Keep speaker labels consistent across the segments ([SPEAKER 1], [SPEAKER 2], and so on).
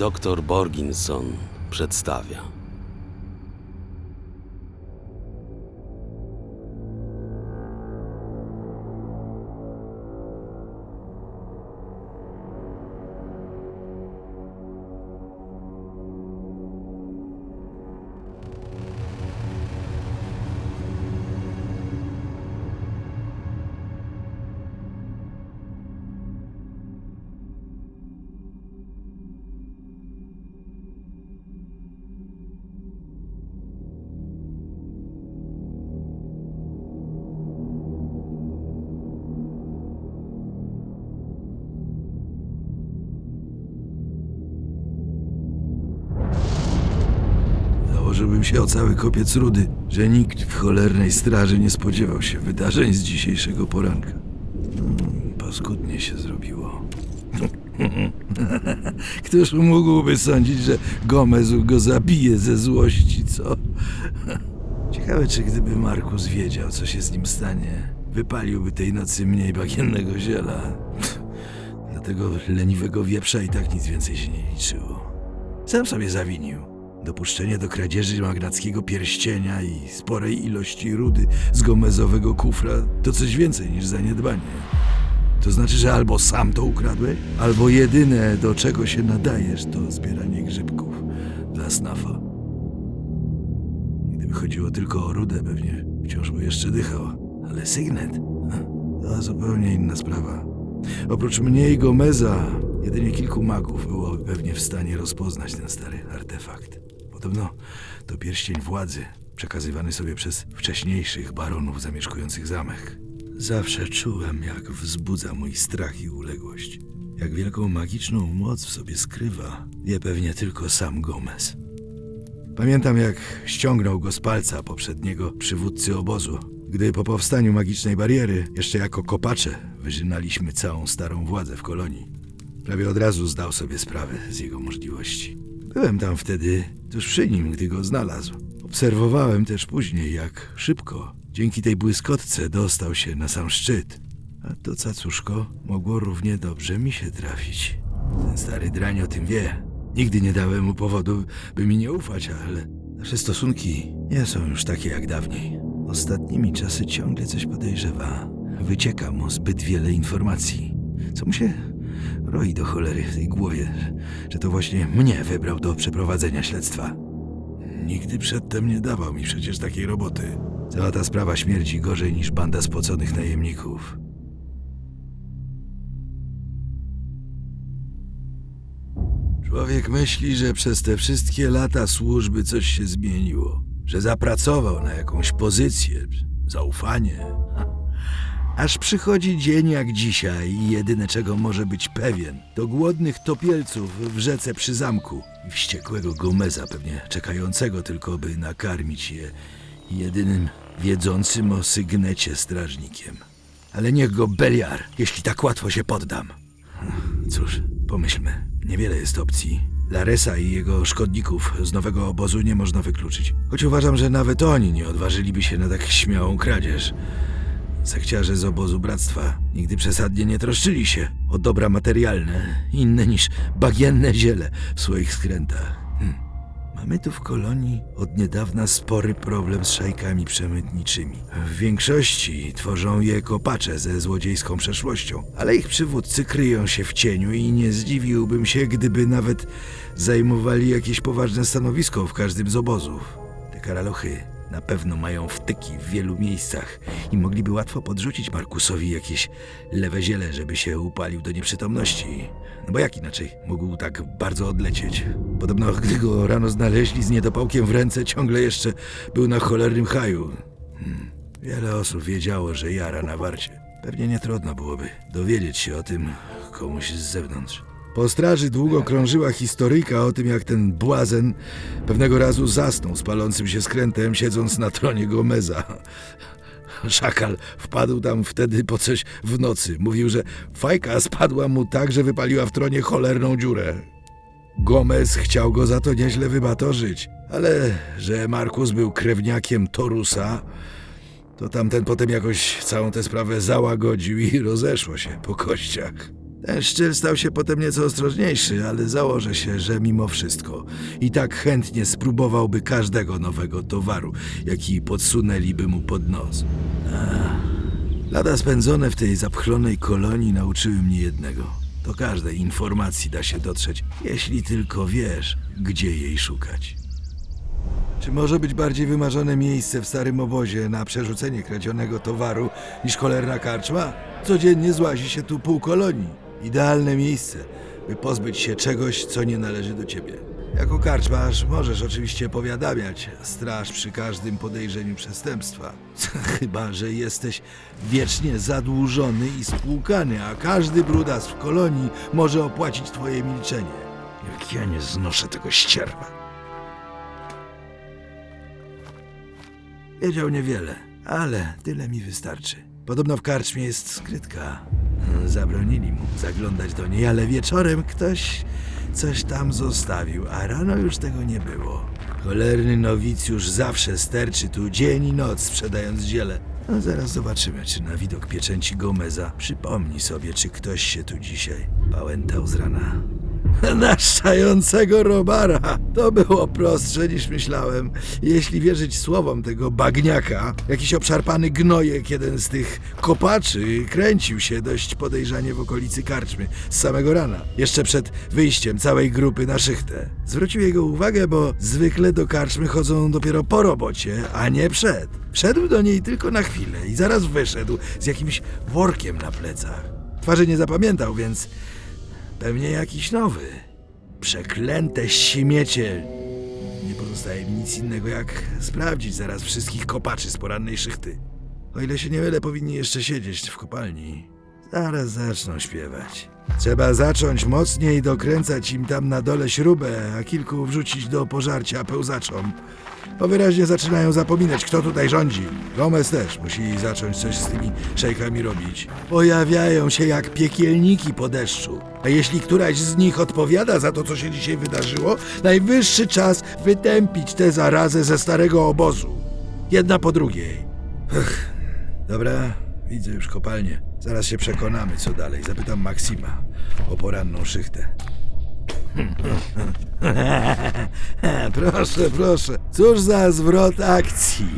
[SPEAKER 1] Doktor Borginson przedstawia.
[SPEAKER 2] Założyłbym się o cały kopiec rudy, że nikt w cholernej straży nie spodziewał się wydarzeń z dzisiejszego poranka. Paskudnie się zrobiło. Któż mógłby sądzić, że Gomez go zabije ze złości, co? Ciekawe, czy gdyby Markus wiedział, co się z nim stanie, wypaliłby tej nocy mniej bagiennego ziela. Dla tego leniwego wieprza i tak nic więcej się nie liczyło. Sam sobie zawinił. Dopuszczenie do kradzieży magnackiego pierścienia i sporej ilości rudy z gomezowego kufra to coś więcej niż zaniedbanie. To znaczy, że albo sam to ukradłeś, albo jedyne, do czego się nadajesz, to zbieranie grzybków dla snafa. Gdyby chodziło tylko o rudę, pewnie wciąż by jeszcze dychał. Ale sygnet? To zupełnie inna sprawa. Oprócz mnie i Gomeza, jedynie kilku magów byłoby pewnie w stanie rozpoznać ten stary artefakt. Podobno to pierścień władzy, przekazywany sobie przez wcześniejszych baronów zamieszkujących zamek. Zawsze czułem, jak wzbudza mój strach i uległość. Jak wielką magiczną moc w sobie skrywa, wie pewnie tylko sam Gomez. Pamiętam, jak ściągnął go z palca poprzedniego przywódcy obozu, gdy po powstaniu magicznej bariery, jeszcze jako kopacze, wyżynaliśmy całą starą władzę w kolonii. Prawie od razu zdał sobie sprawę z jego możliwości. Byłem tam wtedy tuż przy nim, gdy go znalazł. Obserwowałem też później, jak szybko dzięki tej błyskotce dostał się na sam szczyt. A to cacuszko mogło równie dobrze mi się trafić. Ten stary drań o tym wie. Nigdy nie dałem mu powodu, by mi nie ufać, ale nasze stosunki nie są już takie jak dawniej. Ostatnimi czasy ciągle coś podejrzewa. Wycieka mu zbyt wiele informacji. Co mu się roi do cholery w tej głowie, że to właśnie mnie wybrał do przeprowadzenia śledztwa. Nigdy przedtem nie dawał mi przecież takiej roboty. Cała ta sprawa śmierdzi gorzej niż banda spoconych najemników. Człowiek myśli, że przez te wszystkie lata służby coś się zmieniło, że zapracował na jakąś pozycję, zaufanie. Aż przychodzi dzień jak dzisiaj i jedyne, czego może być pewien, to głodnych topielców w rzece przy zamku i wściekłego Gomeza, pewnie czekającego tylko, by nakarmić je jedynym wiedzącym o sygnecie strażnikiem. Ale niech go Beliar, jeśli tak łatwo się poddam. Cóż, pomyślmy, niewiele jest opcji. Laresa i jego szkodników z nowego obozu nie można wykluczyć. Choć uważam, że nawet oni nie odważyliby się na tak śmiałą kradzież. Sekciarze z obozu Bractwa nigdy przesadnie nie troszczyli się o dobra materialne, inne niż bagienne ziele w swoich skrętach. Mamy tu w kolonii od niedawna spory problem z szajkami przemytniczymi. W większości tworzą je kopacze ze złodziejską przeszłością, ale ich przywódcy kryją się w cieniu i nie zdziwiłbym się, gdyby nawet zajmowali jakieś poważne stanowisko w każdym z obozów. Te karalochy na pewno mają wtyki w wielu miejscach i mogliby łatwo podrzucić Markusowi jakieś lewe ziele, żeby się upalił do nieprzytomności. No bo jak inaczej mógł tak bardzo odlecieć? Podobno, gdy go rano znaleźli z niedopałkiem w ręce, ciągle jeszcze był na cholernym haju. Wiele osób wiedziało, że jara na warcie. Pewnie nie trudno byłoby dowiedzieć się o tym komuś z zewnątrz. Po straży długo krążyła historyjka o tym, jak ten błazen pewnego razu zasnął z palącym się skrętem, siedząc na tronie Gomeza. Szakal wpadł tam wtedy po coś w nocy. Mówił, że fajka spadła mu tak, że wypaliła w tronie cholerną dziurę. Gomez chciał go za to nieźle wybatorzyć, ale że Markus był krewniakiem Torusa, to tamten potem jakoś całą tę sprawę załagodził i rozeszło się po kościach. Ten szczyl stał się potem nieco ostrożniejszy, ale założę się, że mimo wszystko i tak chętnie spróbowałby każdego nowego towaru, jaki podsunęliby mu pod nos. Lata spędzone w tej zapchlonej kolonii nauczyły mnie jednego. Do każdej informacji da się dotrzeć, jeśli tylko wiesz, gdzie jej szukać. Czy może być bardziej wymarzone miejsce w starym obozie na przerzucenie kradzionego towaru niż cholerna karczma? Codziennie złazi się tu pół kolonii. Idealne miejsce, by pozbyć się czegoś, co nie należy do ciebie. Jako karczmarz możesz oczywiście powiadamiać straż przy każdym podejrzeniu przestępstwa. Chyba że jesteś wiecznie zadłużony i spłukany, a każdy brudas w kolonii może opłacić twoje milczenie. Jak ja nie znoszę tego ścierwa. Wiedział niewiele, ale tyle mi wystarczy. Podobno w karczmie jest skrytka. Zabronili mu zaglądać do niej, ale wieczorem ktoś coś tam zostawił, a rano już tego nie było. Cholerny nowicjusz zawsze sterczy tu dzień i noc, sprzedając ziele. No, zaraz zobaczymy, czy na widok pieczęci Gomeza przypomni sobie, czy ktoś się tu dzisiaj pałętał z rana. Naszczającego robara. To było prostsze niż myślałem. Jeśli wierzyć słowom tego bagniaka, jakiś obszarpany gnojek, jeden z tych kopaczy, kręcił się dość podejrzanie w okolicy karczmy z samego rana, jeszcze przed wyjściem całej grupy na szychtę. Zwrócił jego uwagę, bo zwykle do karczmy chodzą dopiero po robocie, a nie przed. Wszedł do niej tylko na chwilę i zaraz wyszedł z jakimś workiem na plecach. Twarzy nie zapamiętał, więc pewnie jakiś nowy. Przeklęte śmiecie. Nie pozostaje mi nic innego, jak sprawdzić zaraz wszystkich kopaczy z porannej szychty. O ile się nie mylę, powinni jeszcze siedzieć w kopalni. Zaraz zaczną śpiewać. Trzeba zacząć mocniej dokręcać im tam na dole śrubę, a kilku wrzucić do pożarcia pełzaczom. Bo wyraźnie zaczynają zapominać, kto tutaj rządzi. Gomez też musi zacząć coś z tymi szejkami robić. Pojawiają się jak piekielniki po deszczu. A jeśli któraś z nich odpowiada za to, co się dzisiaj wydarzyło, najwyższy czas wytępić tę zarazę ze starego obozu. Jedna po drugiej. Dobra, widzę już kopalnię. Zaraz się przekonamy, co dalej. Zapytam Maksima o poranną szychtę. Proszę, proszę. Cóż za zwrot akcji.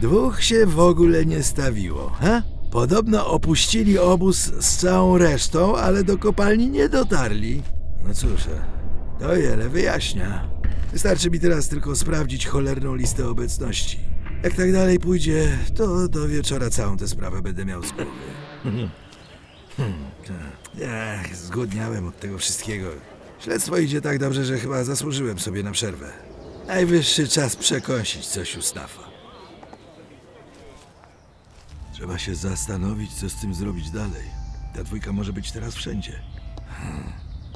[SPEAKER 2] Dwóch się w ogóle nie stawiło, he? Podobno opuścili obóz z całą resztą, ale do kopalni nie dotarli. No cóż, to wiele wyjaśnia. Wystarczy mi teraz tylko sprawdzić cholerną listę obecności. Jak tak dalej pójdzie, to do wieczora całą tę sprawę będę miał z głowy. Zgłodniałem od tego wszystkiego. Śledztwo idzie tak dobrze, że chyba zasłużyłem sobie na przerwę. Najwyższy czas przekąsić coś u Stafa. Trzeba się zastanowić, co z tym zrobić dalej. Ta dwójka może być teraz wszędzie.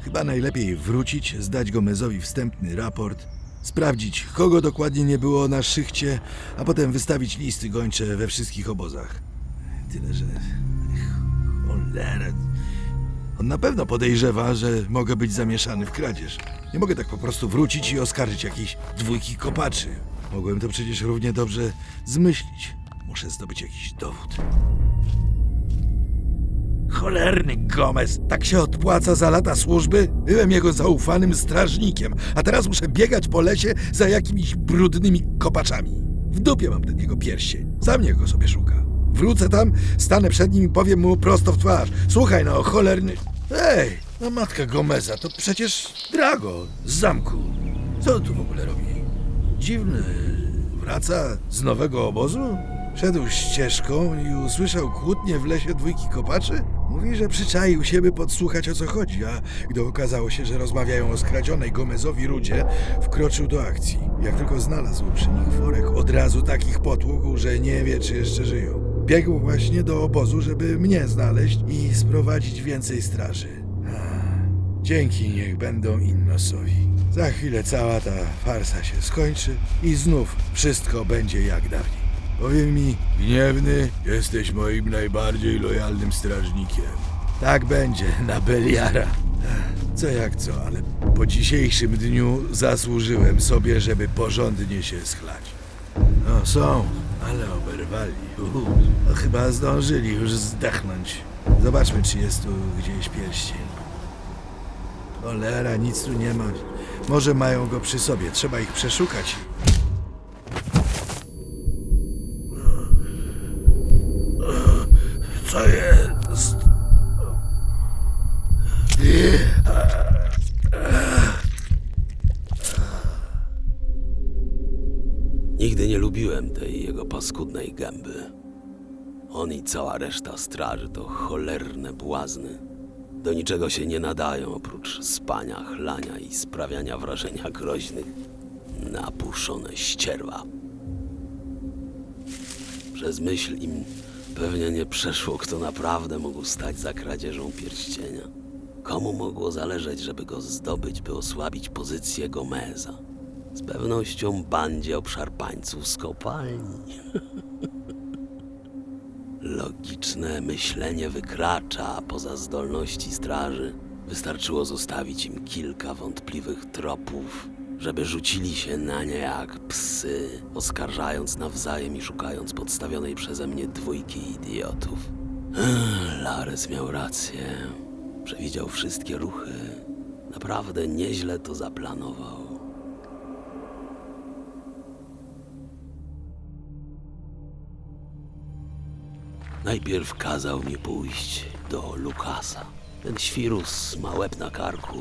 [SPEAKER 2] Chyba najlepiej wrócić, zdać Gomezowi wstępny raport, sprawdzić, kogo dokładnie nie było na szychcie, a potem wystawić listy gończe we wszystkich obozach. Tyle, że... Cholera... On na pewno podejrzewa, że mogę być zamieszany w kradzież. Nie mogę tak po prostu wrócić i oskarżyć jakiejś dwójki kopaczy. Mogłem to przecież równie dobrze zmyślić. Muszę zdobyć jakiś dowód. Cholerny Gomez! Tak się odpłaca za lata służby? Byłem jego zaufanym strażnikiem, a teraz muszę biegać po lesie za jakimiś brudnymi kopaczami. W dupie mam ten jego pierścień. Sam niech go sobie szuka. Wrócę tam, stanę przed nim i powiem mu prosto w twarz. Słuchaj no, cholerny... Ej, no matka Gomeza, to przecież Drago z zamku. Co on tu w ogóle robi? Dziwny. Wraca z nowego obozu? Szedł ścieżką i usłyszał kłótnię w lesie dwójki kopaczy? Mówi, że przyczaił się, by podsłuchać, o co chodzi, a gdy okazało się, że rozmawiają o skradzionej Gomezowi rudzie, wkroczył do akcji. Jak tylko znalazł przy nich worek, od razu takich potłukł, że nie wie, czy jeszcze żyją. Biegł właśnie do obozu, żeby mnie znaleźć i sprowadzić więcej straży. Dzięki niech będą Innosowi. Za chwilę cała ta farsa się skończy i znów wszystko będzie jak dawniej. Powie mi, Gniewny, jesteś moim najbardziej lojalnym strażnikiem. Tak będzie, na Beliara. Co jak co, ale po dzisiejszym dniu zasłużyłem sobie, żeby porządnie się schlać. No są, ale oberwali. No, chyba zdążyli już zdechnąć. Zobaczmy, czy jest tu gdzieś pierścień. Cholera, nic tu nie ma. Może mają go przy sobie. Trzeba ich przeszukać. Co jest?
[SPEAKER 1] Nigdy nie lubiłem tej jego paskudnej gęby. On i cała reszta straży to cholerne błazny. Do niczego się nie nadają oprócz spania, chlania i sprawiania wrażenia groźnych. Napuszone ścierwa. Przez myśl im pewnie nie przeszło, kto naprawdę mógł stać za kradzieżą pierścienia. Komu mogło zależeć, żeby go zdobyć, by osłabić pozycję Gomeza? Z pewnością bandzie obszarpańców z kopalni. Logiczne myślenie wykracza poza zdolności straży. Wystarczyło zostawić im kilka wątpliwych tropów, żeby rzucili się na nie jak psy, oskarżając nawzajem i szukając podstawionej przeze mnie dwójki idiotów. Lares miał rację. Przewidział wszystkie ruchy. Naprawdę nieźle to zaplanował. Najpierw kazał mi pójść do Lukasa. Ten świrus ma łeb na karku.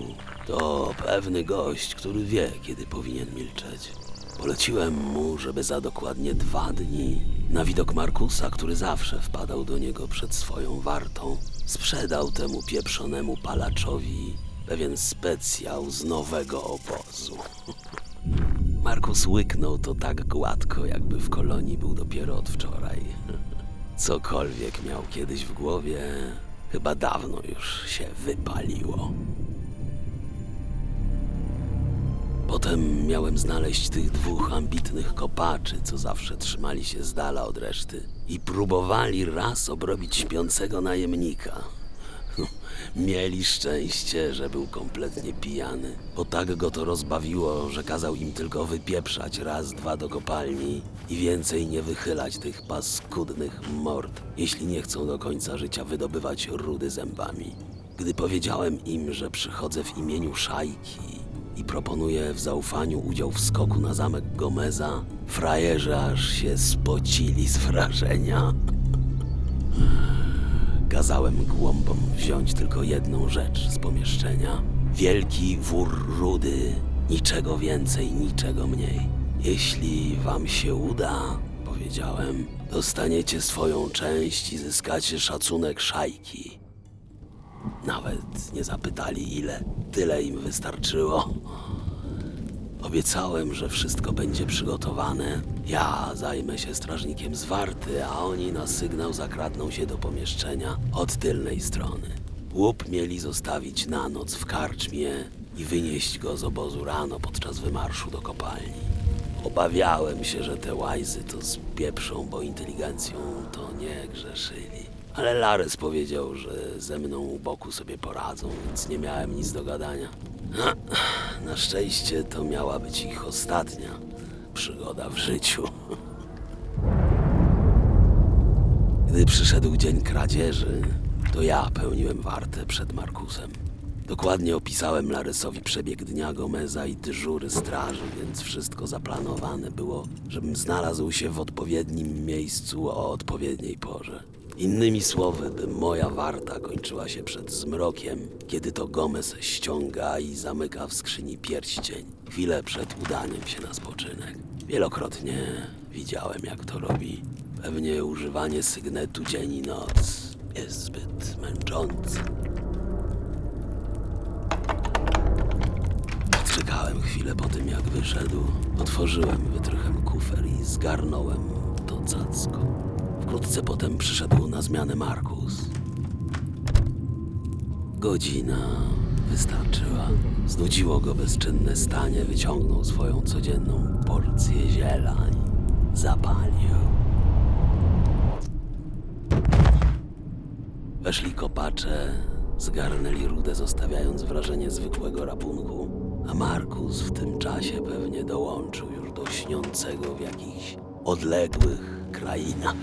[SPEAKER 1] To pewny gość, który wie, kiedy powinien milczeć. Poleciłem mu, żeby za dokładnie 2 dni, na widok Markusa, który zawsze wpadał do niego przed swoją wartą, sprzedał temu pieprzonemu palaczowi pewien specjał z nowego obozu. Markus łyknął to tak gładko, jakby w kolonii był dopiero od wczoraj. Cokolwiek miał kiedyś w głowie, chyba dawno już się wypaliło. Potem miałem znaleźć tych 2 ambitnych kopaczy, co zawsze trzymali się z dala od reszty i próbowali raz obrobić śpiącego najemnika. Mieli szczęście, że był kompletnie pijany, bo tak go to rozbawiło, że kazał im tylko wypieprzać raz, 2 do kopalni i więcej nie wychylać tych paskudnych mord, jeśli nie chcą do końca życia wydobywać rudy zębami. Gdy powiedziałem im, że przychodzę w imieniu szajki i proponuję w zaufaniu udział w skoku na zamek Gomeza, frajerzy aż się spocili z wrażenia. Kazałem głąbom wziąć tylko jedną rzecz z pomieszczenia. Wielki wór rudy, niczego więcej, niczego mniej. Jeśli wam się uda, powiedziałem, dostaniecie swoją część i zyskacie szacunek szajki. Nawet nie zapytali ile, tyle im wystarczyło. Obiecałem, że wszystko będzie przygotowane. Ja zajmę się strażnikiem z warty, a oni na sygnał zakradną się do pomieszczenia od tylnej strony. Łup mieli zostawić na noc w karczmie i wynieść go z obozu rano podczas wymarszu do kopalni. Obawiałem się, że te łajzy to spieprzą, bo inteligencją to nie grzeszyli. Ale Lares powiedział, że ze mną u boku sobie poradzą, więc nie miałem nic do gadania. Na szczęście to miała być ich ostatnia przygoda w życiu. Gdy przyszedł dzień kradzieży, to ja pełniłem wartę przed Markusem. Dokładnie opisałem Laresowi przebieg dnia Gomeza i dyżury straży, więc wszystko zaplanowane było, żebym znalazł się w odpowiednim miejscu o odpowiedniej porze. Innymi słowy, by moja warta kończyła się przed zmrokiem, kiedy to Gomez ściąga i zamyka w skrzyni pierścień, chwilę przed udaniem się na spoczynek. Wielokrotnie widziałem, jak to robi. Pewnie używanie sygnetu dzień i noc jest zbyt męczące. Czekałem chwilę po tym, jak wyszedł. Otworzyłem wytrychem kufer i zgarnąłem to cacko. Wkrótce potem przyszedł na zmianę Markus. Godzina wystarczyła. Znudziło go bezczynne stanie, wyciągnął swoją codzienną porcję ziela i zapalił. Weszli kopacze, zgarnęli rudę, zostawiając wrażenie zwykłego rapunku, a Markus w tym czasie pewnie dołączył już do śniącego w jakichś odległych krainach.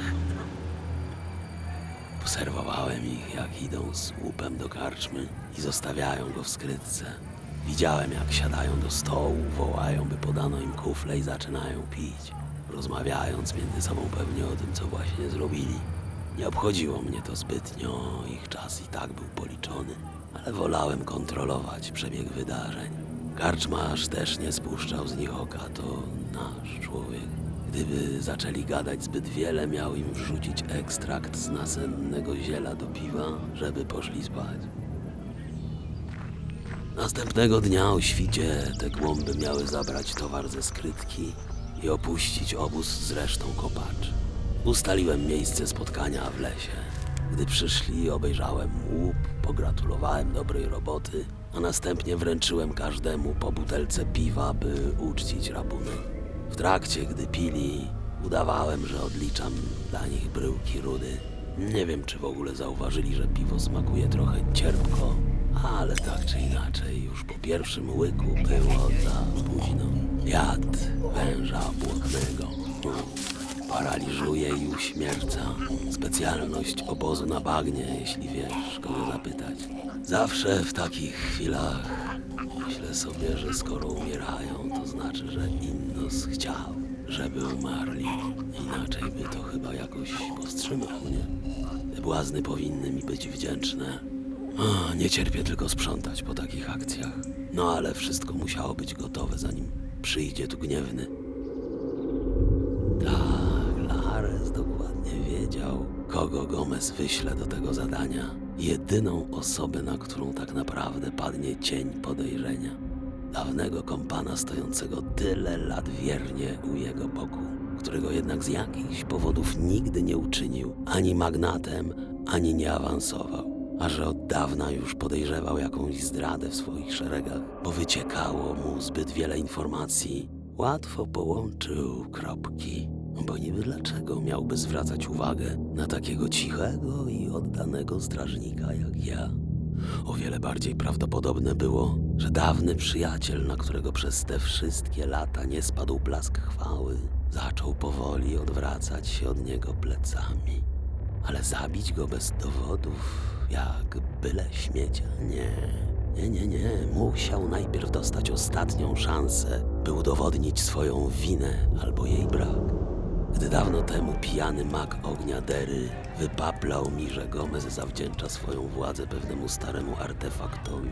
[SPEAKER 1] Obserwowałem ich, jak idą z łupem do karczmy i zostawiają go w skrytce. Widziałem, jak siadają do stołu, wołają, by podano im kufle i zaczynają pić, rozmawiając między sobą pewnie o tym, co właśnie zrobili. Nie obchodziło mnie to zbytnio, ich czas i tak był policzony, ale wolałem kontrolować przebieg wydarzeń. Karczmarz też nie spuszczał z nich oka, to nasz człowiek. Gdyby zaczęli gadać zbyt wiele, miał im wrzucić ekstrakt z nasennego ziela do piwa, żeby poszli spać. Następnego dnia o świcie te głąby miały zabrać towar ze skrytki i opuścić obóz z resztą kopaczy. Ustaliłem miejsce spotkania w lesie. Gdy przyszli, obejrzałem łup, pogratulowałem dobrej roboty, a następnie wręczyłem każdemu po butelce piwa, by uczcić rabunek. W trakcie, gdy pili, udawałem, że odliczam dla nich bryłki rudy. Nie wiem, czy w ogóle zauważyli, że piwo smakuje trochę cierpko, ale tak czy inaczej, już po pierwszym łyku było za późno. Jad węża błotnego paraliżuje i uśmierca. Specjalność obozu na bagnie, jeśli wiesz, kogo zapytać. Zawsze w takich chwilach myślę sobie, że skoro umierają, to znaczy, że Innos chciał, żeby umarli. Inaczej by to chyba jakoś powstrzymał, nie? Te błazny powinny mi być wdzięczne. Nie cierpię tylko sprzątać po takich akcjach. No ale wszystko musiało być gotowe, zanim przyjdzie tu gniewny. Tak, Lares dokładnie wiedział, kogo Gomez wyśle do tego zadania. Jedyną osobę, na którą tak naprawdę padnie cień podejrzenia. Dawnego kompana stojącego tyle lat wiernie u jego boku, którego jednak z jakichś powodów nigdy nie uczynił ani magnatem, ani nie awansował. A że od dawna już podejrzewał jakąś zdradę w swoich szeregach, bo wyciekało mu zbyt wiele informacji, łatwo połączył kropki. Bo niby dlaczego miałby zwracać uwagę na takiego cichego i oddanego strażnika jak ja? O wiele bardziej prawdopodobne było, że dawny przyjaciel, na którego przez te wszystkie lata nie spadł blask chwały, zaczął powoli odwracać się od niego plecami. Ale zabić go bez dowodów, jak byle śmiecia? Nie. Musiał najpierw dostać ostatnią szansę, by udowodnić swoją winę albo jej brak. Gdy dawno temu pijany mag ognia Dery wypaplał mi, że Gomez zawdzięcza swoją władzę pewnemu staremu artefaktowi,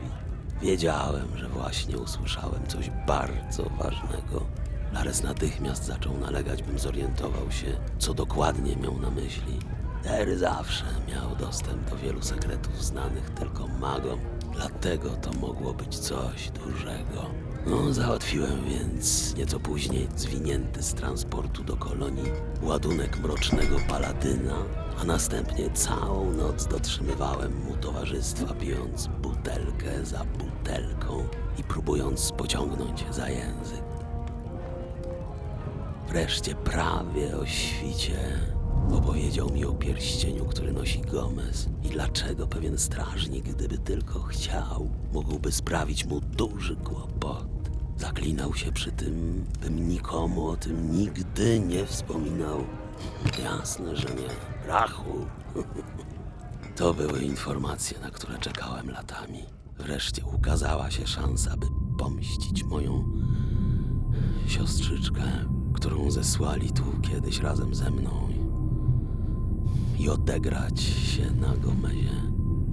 [SPEAKER 1] wiedziałem, że właśnie usłyszałem coś bardzo ważnego. Lares natychmiast zaczął nalegać, bym zorientował się, co dokładnie miał na myśli. Dery zawsze miał dostęp do wielu sekretów znanych tylko magom, dlatego to mogło być coś dużego. Załatwiłem więc nieco później zwinięty z transportu do kolonii ładunek mrocznego paladyna, a następnie całą noc dotrzymywałem mu towarzystwa, pijąc butelkę za butelką i próbując pociągnąć za język. Wreszcie prawie o świcie opowiedział mi o pierścieniu, który nosi Gomez i dlaczego pewien strażnik, gdyby tylko chciał, mógłby sprawić mu duży kłopot. Zaklinał się przy tym, bym nikomu o tym nigdy nie wspominał. Jasne, że nie. Rachu. To były informacje, na które czekałem latami. Wreszcie ukazała się szansa, by pomścić moją siostrzyczkę, którą zesłali tu kiedyś razem ze mną i odegrać się na Gomezie.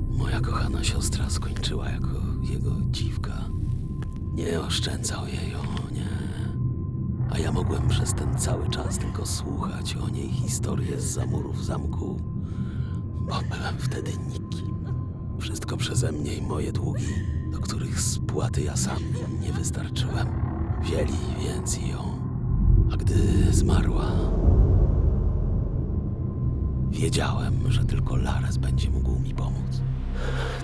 [SPEAKER 1] Moja kochana siostra skończyła jako jego dziwka. Nie oszczędzał jej, o nie. A ja mogłem przez ten cały czas tylko słuchać o niej historię z zamurów zamku, bo byłem wtedy nikim. Wszystko przeze mnie i moje długi, do których spłaty ja sam im nie wystarczyłem. Wzięli więc ją, a gdy zmarła, wiedziałem, że tylko Lares będzie mógł mi pomóc.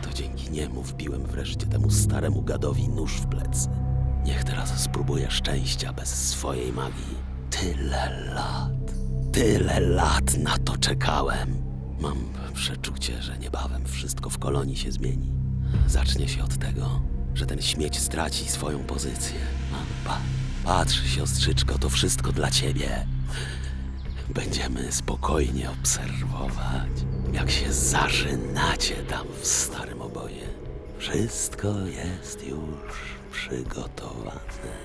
[SPEAKER 1] To dzięki niemu wbiłem wreszcie temu staremu gadowi nóż w plecy. Niech teraz spróbuje szczęścia bez swojej magii. Tyle lat na to czekałem. Mam przeczucie, że niebawem wszystko w kolonii się zmieni. Zacznie się od tego, że ten śmieć straci swoją pozycję. Patrz, siostrzyczko, to wszystko dla ciebie. Będziemy spokojnie obserwować. jak się zażynacie tam w starym obozie. Wszystko jest już przygotowane.